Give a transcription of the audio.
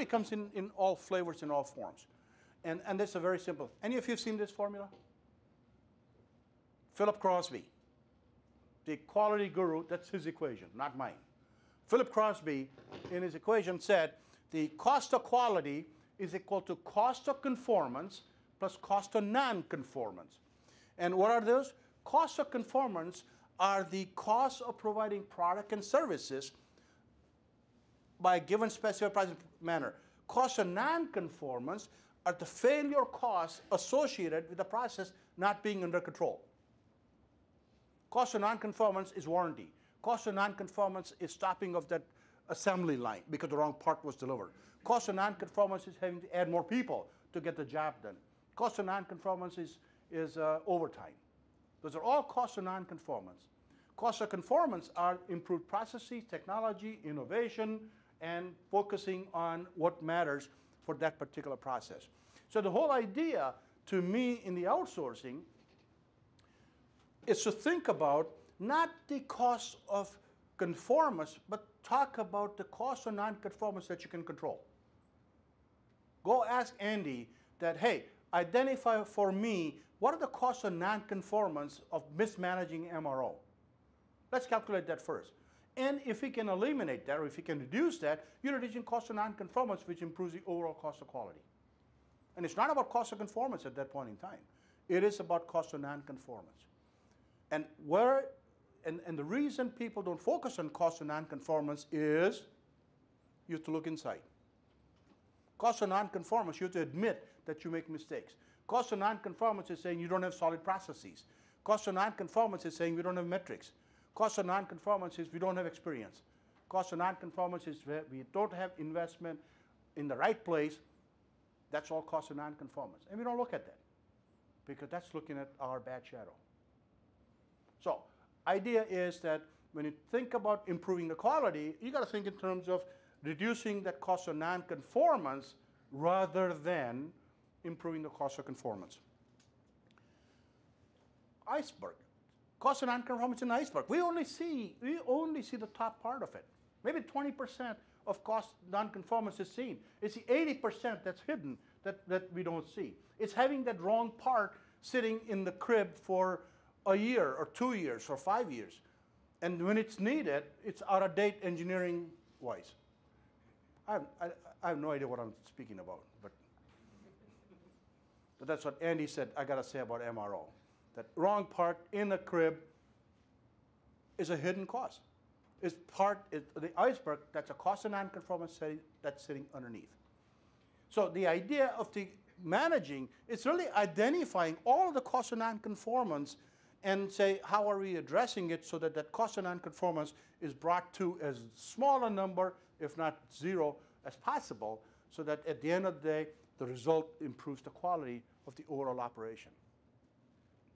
quality comes in all flavors and all forms. And this is very simple. Any of you have seen this formula? Philip Crosby, the quality guru, that's his equation, not mine. Philip Crosby, in his equation, said the cost of quality is equal to cost of conformance plus cost of non-conformance. And what are those? Cost of conformance are the cost of providing product and services by a given specified price manner. Cost of non-conformance are the failure costs associated with the process not being under control. Cost of non-conformance is warranty. Cost of non-conformance is stopping of that assembly line because the wrong part was delivered. Cost of non-conformance is having to add more people to get the job done. Cost of non-conformance is overtime. Those are all costs of non-conformance. Costs of conformance are improved processes, technology, innovation, and focusing on what matters for that particular process. So the whole idea, to me, in the outsourcing, is to think about not the cost of conformance, but talk about the cost of non-conformance that you can control. Go ask Andy that, hey, identify for me what are the costs of non-conformance of mismanaging MRO. Let's calculate that first. And if we can eliminate that, or if we can reduce that, you're reducing cost of non-conformance, which improves the overall cost of quality. And it's not about cost of conformance at that point in time. It is about cost of non-conformance. And the reason people don't focus on cost of non-conformance is you have to look inside. Cost of non-conformance, you have to admit that you make mistakes. Cost of non-conformance is saying you don't have solid processes. Cost of non-conformance is saying we don't have metrics. Cost of non-conformance is we don't have experience. Cost of non-conformance is we don't have investment in the right place. That's all cost of non-conformance. And we don't look at that because that's looking at our bad shadow. So idea is that when you think about improving the quality, you got to think in terms of reducing that cost of non-conformance rather than improving the cost of conformance. Iceberg. Cost of non-conformance in the iceberg. We only see the top part of it. Maybe 20% of cost non-conformance is seen. It's the 80% that's hidden that we don't see. It's having that wrong part sitting in the crib for a year or 2 years or 5 years. And when it's needed, it's out of date engineering-wise. I have no idea what I'm speaking about, but that's what Andy said I got to say about MRO. That wrong part in the crib is a hidden cost. It's the iceberg, that's a cost of non-conformance that's sitting underneath. So the idea of the managing is really identifying all of the cost of non-conformance and say, how are we addressing it so that that cost of non-conformance is brought to as small a number, if not zero, as possible, so that at the end of the day, the result improves the quality of the overall operation.